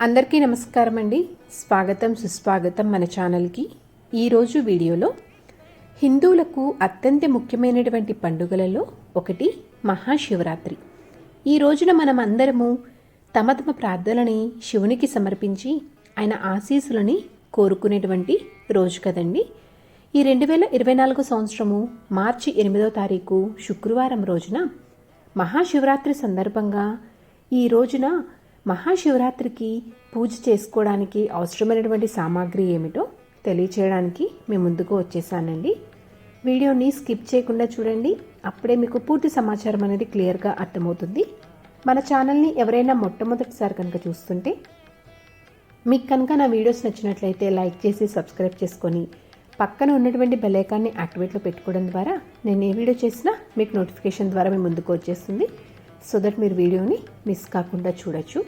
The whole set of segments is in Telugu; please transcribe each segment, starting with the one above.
అందరికీ నమస్కారం అండి. స్వాగతం సుస్వాగతం మన ఛానల్కి. ఈరోజు వీడియోలో హిందువులకు అత్యంత ముఖ్యమైనటువంటి పండుగలలో ఒకటి మహాశివరాత్రి. ఈ రోజున మనం అందరము తమ తమ ప్రార్థనని శివునికి సమర్పించి ఆయన ఆశీస్సులని కోరుకునేటువంటి రోజు కదండి. ఈ 2024 సంవత్సరము మార్చి 8వ తారీఖు శుక్రవారం రోజున మహాశివరాత్రి సందర్భంగా ఈ రోజున మహాశివరాత్రికి పూజ చేసుకోవడానికి అవసరమైనటువంటి సామాగ్రి ఏమిటో తెలియచేయడానికి మేము ముందుకు వచ్చేసానండి. వీడియోని స్కిప్ చేయకుండా చూడండి, అప్పుడే మీకు పూర్తి సమాచారం అనేది క్లియర్గా అర్థమవుతుంది. మన ఛానల్ని ఎవరైనా మొట్టమొదటిసారి కనుక చూస్తుంటే మీకు కనుక నా వీడియోస్ నచ్చినట్లయితే లైక్ చేసి సబ్స్క్రైబ్ చేసుకొని పక్కన ఉన్నటువంటి బెల్ ఐకాన్ని యాక్టివేట్లో పెట్టుకోవడం ద్వారా నేను ఏ వీడియో చేసినా మీకు నోటిఫికేషన్ ద్వారా మీ ముందుకు వచ్చేస్తుంది. సో దట్ మీరు వీడియోని మిస్ కాకుండా చూడొచ్చు.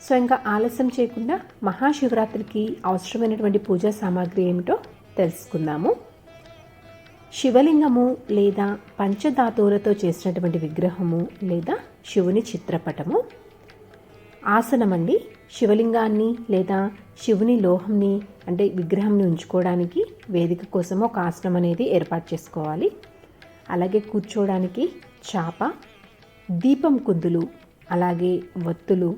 సో ఇంకా ఆలస్యం చేయకుండా మహాశివరాత్రికి అవసరమైనటువంటి పూజా సామాగ్రి ఏమిటో తెలుసుకుందాము. శివలింగము లేదా పంచధాతువులతో చేసినటువంటి విగ్రహము లేదా శివుని చిత్రపటము. ఆసనం అండి, శివలింగాన్ని లేదా శివుని లోహంని అంటే విగ్రహంని ఉంచుకోవడానికి వేదిక కోసం ఒక ఆసనం అనేది ఏర్పాటు చేసుకోవాలి. అలాగే కూర్చోవడానికి చాప, దీపం కుందులు, అలాగే వత్తులు,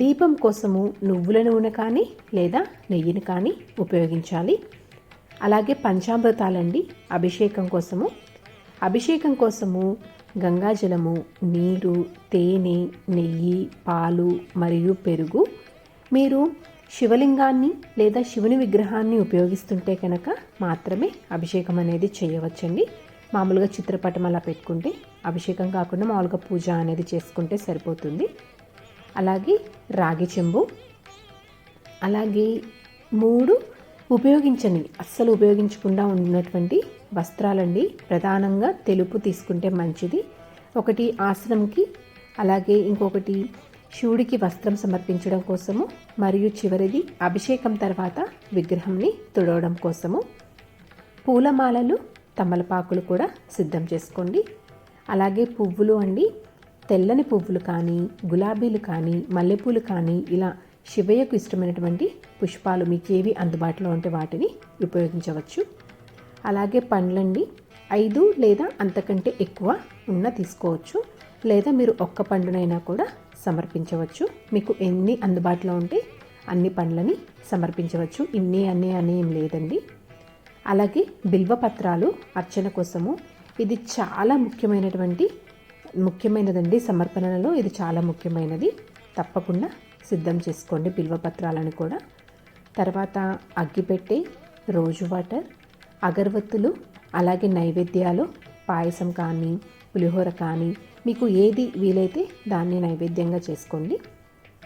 దీపం కోసము నువ్వుల నూనె కానీ లేదా నెయ్యిని కానీ ఉపయోగించాలి. అలాగే పంచామృతాలండి అభిషేకం కోసము గంగాజలము, నీరు, తేనె, నెయ్యి, పాలు మరియు పెరుగు. మీరు శివలింగాన్ని లేదా శివుని విగ్రహాన్ని ఉపయోగిస్తుంటే కనుక మాత్రమే అభిషేకం అనేది చేయవచ్చండి. మామూలుగా చిత్రపటం అలా పెట్టుకుంటే అభిషేకం కాకుండా మామూలుగా పూజ అనేది చేసుకుంటే సరిపోతుంది. అలాగే రాగి చెంబు, అలాగే 3 అస్సలు ఉపయోగించకుండా ఉన్నటువంటి వస్త్రాలండి. ప్రధానంగా తెలుపు తీసుకుంటే మంచిది. ఒకటి ఆసనంకి, అలాగే ఇంకొకటి శివుడికి వస్త్రం సమర్పించడం కోసము, మరియు చివరిది అభిషేకం తర్వాత విగ్రహంని తుడవడం కోసము. పూలమాలలు, తమలపాకులు కూడా సిద్ధం చేసుకోండి. అలాగే పువ్వులు అండి, తెల్లని పువ్వులు కానీ, గులాబీలు కానీ, మల్లెపూలు కానీ, ఇలా శివయ్యకు ఇష్టమైనటువంటి పుష్పాలు మీకు ఏవి అందుబాటులో ఉంటే వాటిని ఉపయోగించవచ్చు. అలాగే పండ్లండి, 5 లేదా అంతకంటే ఎక్కువ తీసుకోవచ్చు, లేదా మీరు ఒక్క పండునైనా కూడా సమర్పించవచ్చు. మీకు ఎన్ని అందుబాటులో ఉంటే అన్ని పండ్లని సమర్పించవచ్చు. అన్నీ ఏం లేదండి. అలాగే బిల్వపత్రాలు అర్చన కోసము. ఇది చాలా ముఖ్యమైనదండి. సమర్పణలలో ఇది చాలా ముఖ్యమైనది. తప్పకుండా సిద్ధం చేసుకోండి బిల్వపత్రాలను కూడా. తర్వాత అగ్గిపెట్టె, రోజు వాటర్, అగరవత్తులు, అలాగే నైవేద్యాలు, పాయసం కానీ పులిహోర కానీ మీకు ఏది వీలైతే దాన్ని నైవేద్యంగా చేసుకోండి.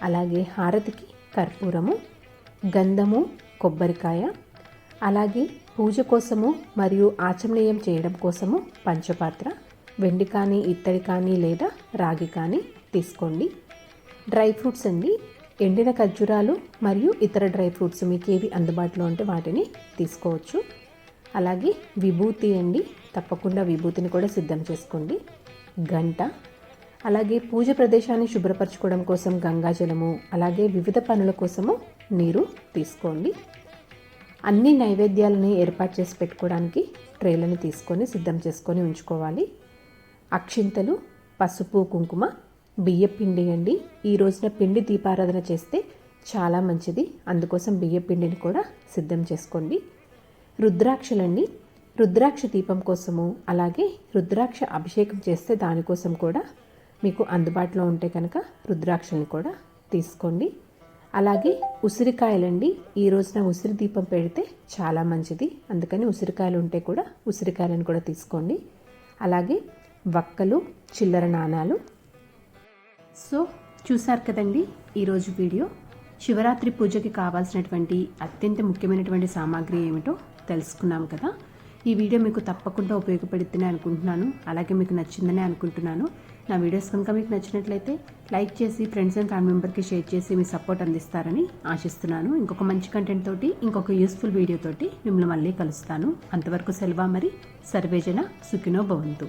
అలాగే హారతికి కర్పూరము, గంధము, కొబ్బరికాయ, అలాగే పూజ కోసము మరియు ఆచమనీయం చేయడం కోసము పంచపాత్ర, వెండి కానీ ఇత్తడి కానీ లేదా రాగి కానీ తీసుకోండి. డ్రై ఫ్రూట్స్ అండి, ఎండిన ఖర్జూరాలు మరియు ఇతర డ్రై ఫ్రూట్స్ మీకు ఏవి అందుబాటులో ఉంటే వాటిని తీసుకోవచ్చు. అలాగే విభూతి అండి, తప్పకుండా విభూతిని కూడా సిద్ధం చేసుకోండి. గంట, అలాగే పూజ ప్రదేశాన్ని శుభ్రపరచుకోవడం కోసం గంగాజలము, అలాగే వివిధ పనుల కోసము నీరు తీసుకోండి. అన్ని నైవేద్యాలని ఏర్పాటు చేసి పెట్టుకోవడానికి ట్రేలను తీసుకొని సిద్ధం చేసుకొని ఉంచుకోవాలి. అక్షింతలు, పసుపు, కుంకుమ, బియ్యపిండి అండి. ఈ రోజున పిండి దీపారాధన చేస్తే చాలా మంచిది, అందుకోసం బియ్యపిండిని కూడా సిద్ధం చేసుకోండి. రుద్రాక్షలండి, రుద్రాక్ష దీపం కోసము, అలాగే రుద్రాక్ష అభిషేకం చేస్తే దానికోసం కూడా మీకు అందుబాటులో ఉంటే కనుక రుద్రాక్షల్ని కూడా తీసుకోండి. అలాగే ఉసిరికాయలండి, ఈ రోజున ఉసిరి దీపం పెడితే చాలా మంచిది, అందుకని ఉసిరికాయలు ఉంటే కూడా ఉసిరికాయలను కూడా తీసుకోండి. అలాగే వక్కలు, చిల్లర నాణాలు. సో చూసారు కదండి ఈరోజు వీడియో. శివరాత్రి పూజకి కావాల్సినటువంటి అత్యంత ముఖ్యమైనటువంటి సామాగ్రి ఏమిటో తెలుసుకున్నాం కదా. ఈ వీడియో మీకు తప్పకుండా ఉపయోగపడుతుందని అనుకుంటున్నాను, అలాగే మీకు నచ్చిందని అనుకుంటున్నాను. నా వీడియోస్ కనుక మీకు నచ్చినట్లయితే లైక్ చేసి ఫ్రెండ్స్ అండ్ ఫ్యామిలీ మెంబర్కి షేర్ చేసి మీ సపోర్ట్ అందిస్తారని ఆశిస్తున్నాను. ఇంకొక మంచి కంటెంట్ తోటి, ఇంకొక యూస్ఫుల్ వీడియో తోటి మిమ్మల్ని మళ్ళీ కలుస్తాను. అంతవరకు సెలవు. మరి సర్వేజన సుఖినో భవంతు.